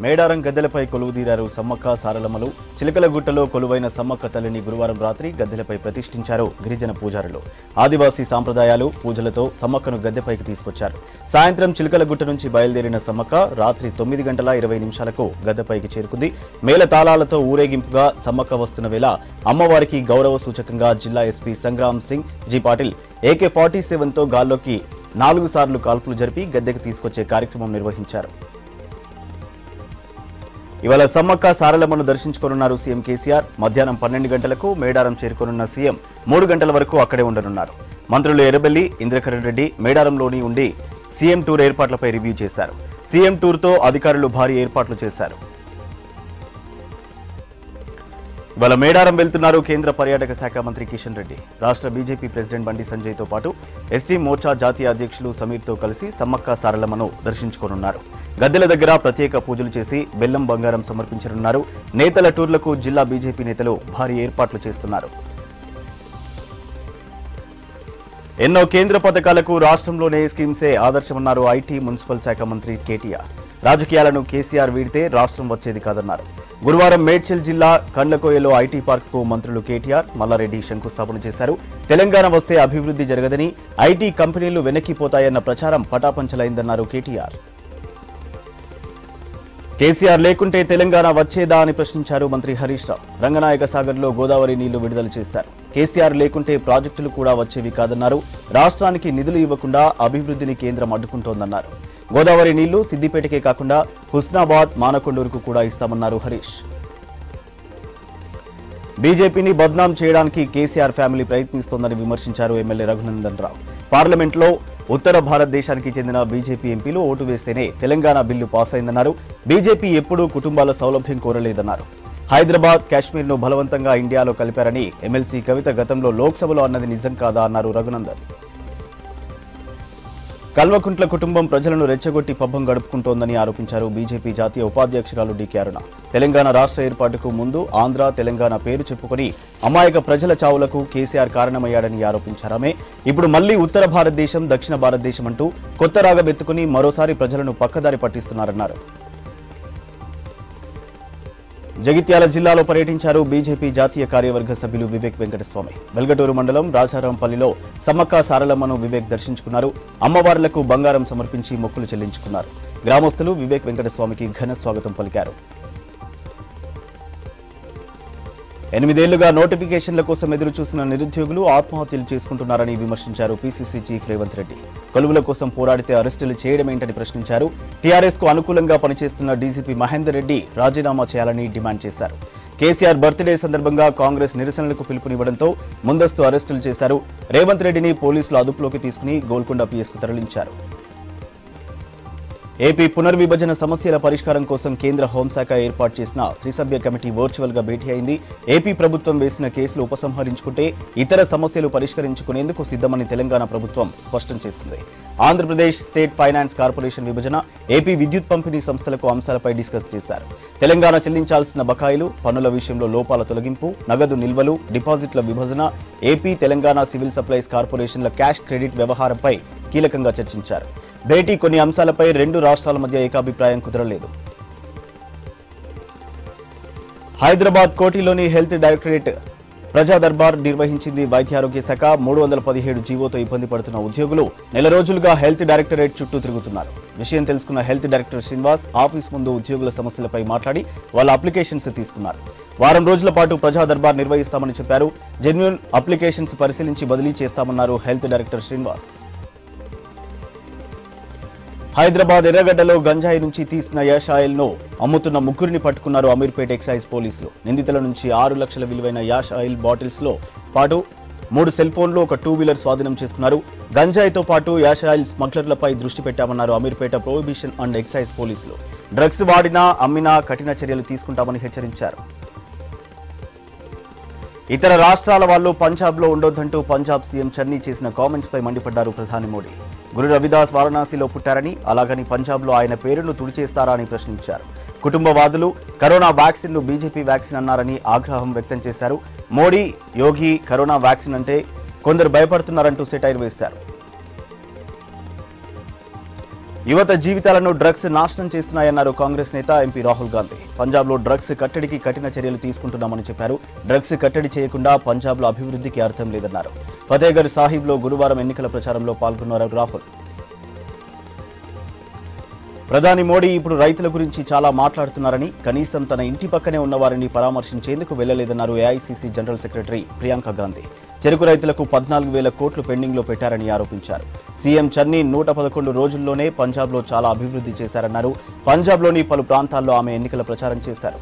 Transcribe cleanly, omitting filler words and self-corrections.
మేడారం గద్దెలపై కొలువుదీరారు సమ్మక్క సారలమ్మలు. చిలకలగుట్టలో కొలువైన సమ్మక్క తల్లిని గురువారం రాత్రి గద్దెలపై ప్రతిష్ఠించారు గిరిజన పూజారులు. ఆదివాసీ సాంప్రదాయాలు పూజలతో సమ్మక్కను గద్దెపైకి తీసుకొచ్చారు. సాయంత్రం చిలకలగుట్ట నుంచి బయలుదేరిన సమ్మక్క రాత్రి 9:20 గద్దెపైకి చేరుకుంది. మేళతాళాలతో ఊరేగింపుగా సమ్మక్క వస్తున్న వేళ అమ్మవారికి గౌరవ సూచకంగా జిల్లా ఎస్పీ సంగ్రామ్ సింగ్ జీ పాటిల్ AK-47తో గాల్లోకి 4 సార్లు కాల్పులు జరిపి గద్దెకు తీసుకొచ్చే కార్యక్రమం నిర్వహించారు. ఇవాళ సమ్మక్క సారలమ్మను దర్శించుకోనున్నారు సీఎం కేసీఆర్. మధ్యాహ్నం 12 గంటలకు మేడారం చేరుకోనున్న సీఎం 3 గంటల వరకు అక్కడే ఉండనున్నారు. మంత్రులు ఎర్రబెల్లి, ఇంద్రకరణ్ రెడ్డి మేడారంలోని ఉండి సీఎం టూర్ ఏర్పాట్లపై రివ్యూ చేశారు. సీఎం టూర్తో అధికారులు భారీ ఏర్పాట్లు చేశారు. ఇవాళ మేడారం వెళ్తున్నారు కేంద్ర పర్యాటక శాఖ మంత్రి కిషన్ రెడ్డి. రాష్ట్ర బీజేపీ ప్రెసిడెంట్ బండి సంజయ్తో పాటు ఎస్టీ మోర్చా జాతీయ అధ్యక్షులు సమీర్తో కలిసి సమ్మక్క సారలమ్మను దర్శించుకోనున్నారు. గద్దెల దగ్గర ప్రత్యేక పూజలు చేసి బెల్లం బంగారం సమర్పించనున్నారు. నేతల టూర్లకు జిల్లా బీజేపీ నేతలు భారీ ఏర్పాట్లు చేస్తున్నారు. ఎన్నో కేంద్ర పథకాలకు రాష్ట్రంలోనే స్కీమ్సే ఆదర్శమన్నారు ఐటీ మున్సిపల్ శాఖ మంత్రి కేటీఆర్. రాజకీయాలను కేసీఆర్ వీడితే రాష్ట్రం వచ్చేది కాదన్నారు. గురువారం మేడ్చల్ జిల్లా కండ్లకోయలో ఐటీ పార్కుకు మంత్రులు కేటీఆర్, మల్లారెడ్డి శంకుస్థాపన చేశారు. తెలంగాణ వస్తే అభివృద్ధి జరగదని, ఐటీ కంపెనీలు వెనక్కిపోతాయన్న ప్రచారం పటాపంచలైందన్నారు కేటీఆర్. కేసీఆర్ లేకుంటే తెలంగాణ వచ్చేదా అని ప్రశ్నించారు మంత్రి హరీష్ రావు. రంగనాయక సాగర్లో గోదావరి నీళ్లు విడుదల చేశారు. కేసీఆర్ లేకుంటే ప్రాజెక్టులు కూడా వచ్చేవి కాదన్నారు. రాష్ట్రానికి నిధులు ఇవ్వకుండా అభివృద్ధిని కేంద్రం అడ్డుకుంటోందన్నారు. గోదావరి నీళ్లు సిద్దిపేటకే కాకుండా హుస్నాబాద్, మానకొండూరుకు కూడా ఇస్తామన్నారు హరీష్. బీజేపీని బద్నాం చేయడానికి కేసీఆర్ ఫ్యామిలీ ప్రయత్నిస్తోందని విమర్శించారు ఎమ్మెల్యే రఘునందన్ రావు. పార్లమెంట్లో ఉత్తర భారతదేశానికి చెందిన బీజేపీ ఎంపీలు ఓటు వేస్తేనే తెలంగాణ బిల్లు పాస్ అయిందన్నారు. బీజేపీ ఎప్పుడూ కుటుంబాల సౌలభ్యం కోరలేదన్నారు. హైదరాబాద్, కాశ్మీర్ను బలవంతంగా ఇండియాలో కలిపారని ఎమ్మెల్సీ కవిత గతంలో లోక్సభలో అన్నది నిజం కాదా అన్నారు రఘునందన్. కల్వకుంట్ల కుటుంబం ప్రజలను రెచ్చగొట్టి పబ్బం గడుపుకుంటోందని ఆరోపించారు బీజేపీ జాతీయ ఉపాధ్యక్షురాలు డీకే అరుణ. తెలంగాణ రాష్ట్ర ఏర్పాటుకు ముందు ఆంధ్ర, తెలంగాణ పేరు చెప్పుకొని అమాయక ప్రజల చావులకు కేసీఆర్ కారణమయ్యాడని ఆరోపించారామె. ఇప్పుడు మళ్లీ ఉత్తర భారతదేశం, దక్షిణ భారతదేశం అంటూ కొత్త రాగబెత్తుకుని మరోసారి ప్రజలను పక్కదారి పట్టిస్తున్నారన్నారు. జగిత్యాల జిల్లాలో పర్యటించారు బీజేపీ జాతీయ కార్యవర్గ సభ్యులు వివేక్ వెంకటస్వామి. వెల్గటూరు మండలం రాజారాంపల్లిలో సమ్మక్క సారలమ్మను వివేక్ దర్శించుకున్నారు. అమ్మవార్లకు బంగారం సమర్పించి మొక్కులు చెల్లించుకున్నారు. గ్రామస్తులు వివేక్ వెంకటస్వామికి ఘన స్వాగతం పలికారు. 8 ఏళ్లుగా నోటిఫికేషన్ల కోసం ఎదురు చూస్తున్న నిరుద్యోగులు ఆత్మహత్యలు చేసుకుంటున్నారని విమర్శించారు పీసీసీ చీఫ్ రేవంత్ రెడ్డి. కొలువుల కోసం పోరాడితే అరెస్టులు చేయడమేంటని ప్రశ్నించారు. టీఆర్ఎస్ కు అనుకూలంగా పనిచేస్తున్న డీజీపీ మహేందర్ రెడ్డి రాజీనామా చేయాలని డిమాండ్ చేశారు. కేసీఆర్ బర్త్డే సందర్భంగా కాంగ్రెస్ నిరసనలకు పిలుపునివ్వడంతో ముందస్తు అరెస్టులు చేశారు. రేవంత్ రెడ్డిని పోలీసులు అదుపులోకి తీసుకుని గోల్కొండ పీఎస్కు తరలించారు. ఏపీ పునర్విభజన సమస్యల పరిష్కారం కోసం కేంద్ర హోంశాఖ ఏర్పాటు చేసిన త్రిసభ్య కమిటీ వర్చువల్ గా భేటీ అయింది. ఏపీ ప్రభుత్వం వేసిన కేసులు ఉపసంహరించుకుంటే ఇతర సమస్యలు పరిష్కరించుకునేందుకు సిద్ధమని తెలంగాణ ప్రభుత్వం స్పష్టం చేసింది. ఆంధ్రప్రదేశ్ స్టేట్ ఫైనాన్స్ కార్పొరేషన్ విభజన, ఏపీ విద్యుత్ పంపిణీ సంస్థలకు అంశాలపై డిస్కస్ చేశారు. తెలంగాణ చెల్లించాల్సిన బకాయిలు, పన్నుల విషయంలో లోపాల తొలగింపు, నగదు నిల్వలు, డిపాజిట్ల విభజన, ఏపీ తెలంగాణ సివిల్ సప్లైస్ కార్పొరేషన్ల క్యాష్ క్రెడిట్ వ్యవహారంపై కీలకంగా చర్చించారు. భేటీ కొన్ని అంశాలపై రెండు రాష్ట్రాల మధ్య ఏకాభిప్రాయం కుదరలేదు. హైదరాబాద్ కోటిలోని హెల్త్ డైరెక్టరేట్ ప్రజా దర్బార్ నిర్వహించింది. వైద్యారోగ్య శాఖ 317 జీవోతో ఇబ్బంది పడుతున్న ఉద్యోగులు నెల రోజులుగా హెల్త్ డైరెక్టరేట్ చుట్టూ తిరుగుతున్నారు. విషయం తెలుసుకున్న హెల్త్ డైరెక్టర్ శ్రీనివాస్ ఆఫీస్ ముందు ఉద్యోగుల సమస్యలపై మాట్లాడి వాళ్ళ అప్లికేషన్స్ తీసుకున్నారు. వారం రోజుల పాటు ప్రజా దర్బార్ నిర్వహిస్తామని చెప్పారు. జెన్యూన్ అప్లికేషన్స్ పరిశీలించి బదిలీ చేస్తామన్నారు హెల్త్ డైరెక్టర్ శ్రీనివాస్. హైదరాబాద్ ఎర్రగడ్డలో గంజాయి నుంచి తీసిన యాష్ ఆయిల్ ను అమ్ముతున్న ముగ్గురిని పట్టుకున్నారు అమీర్పేట ఎక్సైజ్ పోలీసులు. నిందితుల నుంచి 6 లక్షల విలువైన యాష్ ఆయిల్ బాటిల్స్ లో పాటు 3 సెల్ ఫోన్లు, ఒక 2 వీలర్ స్వాధీనం చేసుకున్నారు. గంజాయితో పాటు యాష్ ఆయిల్ స్మగ్లర్లపై దృష్టి పెట్టామన్నారు అమీర్పేట ప్రొహిబిషన్ అండ్ ఎక్సైజ్ పోలీసులు. డ్రగ్స్ వాడినా, అమ్మినా కఠిన చర్యలు తీసుకుంటామని హెచ్చరించారు. ఇతర రాష్ట్రాల వాళ్ళు పంజాబ్లో ఉండొద్దంటూ పంజాబ్ సీఎం చన్నీ చేసిన కామెంట్స్ పై మండిపడ్డారు ప్రధాని మోడీ. గురు రవిదాస్ వారణాసిలో పుట్టారని, అలాగని పంజాబ్లో ఆయన పేరును తుడిచేస్తారా అని ప్రశ్నించారు. కుటుంబవాదులు కరోనా వ్యాక్సిన్ ను బీజేపీ వ్యాక్సిన్ అన్నారని ఆగ్రహం వ్యక్తం చేశారు. మోడీ, యోగి కరోనా వ్యాక్సిన్ అంటే కొందరు భయపడుతున్నారంటూ సెటైర్ వేశారు. యువత జీవితాలను డ్రగ్స్ నాశనం చేస్తున్నాయన్నారు కాంగ్రెస్ నేత ఎంపీ రాహుల్ గాంధీ. పంజాబ్లో డ్రగ్స్ కట్టడికి కఠిన చర్యలు తీసుకుంటున్నామని చెప్పారు. డ్రగ్స్ కట్టడి చేయకుండా పంజాబ్లో అభివృద్ధికి అర్థం లేదన్నారు. ఫతేగఢ్ సాహిబ్లో గురువారం ఎన్నికల ప్రచారంలో పాల్గొన్నారు రాహుల్. ప్రధాని మోడీ ఇప్పుడు రైతుల గురించి చాలా మాట్లాడుతున్నారని, కనీసం తన ఇంటి పక్కనే ఉన్నవారిని పరామర్శించేందుకు వెళ్లలేదన్నారు AICC general secretary Priyanka Gandhi. చెరుకు రైతులకు 14,000 కోట్లు పెండింగ్లో పెట్టారని ఆరోపించారు. సీఎం చన్నీ 111 రోజుల్లోనే పంజాబ్లో చాలా అభివృద్ధి చేశారన్నారు. పంజాబ్లోని పలు ప్రాంతాల్లో ఆమె ఎన్నికల ప్రచారం చేశారు.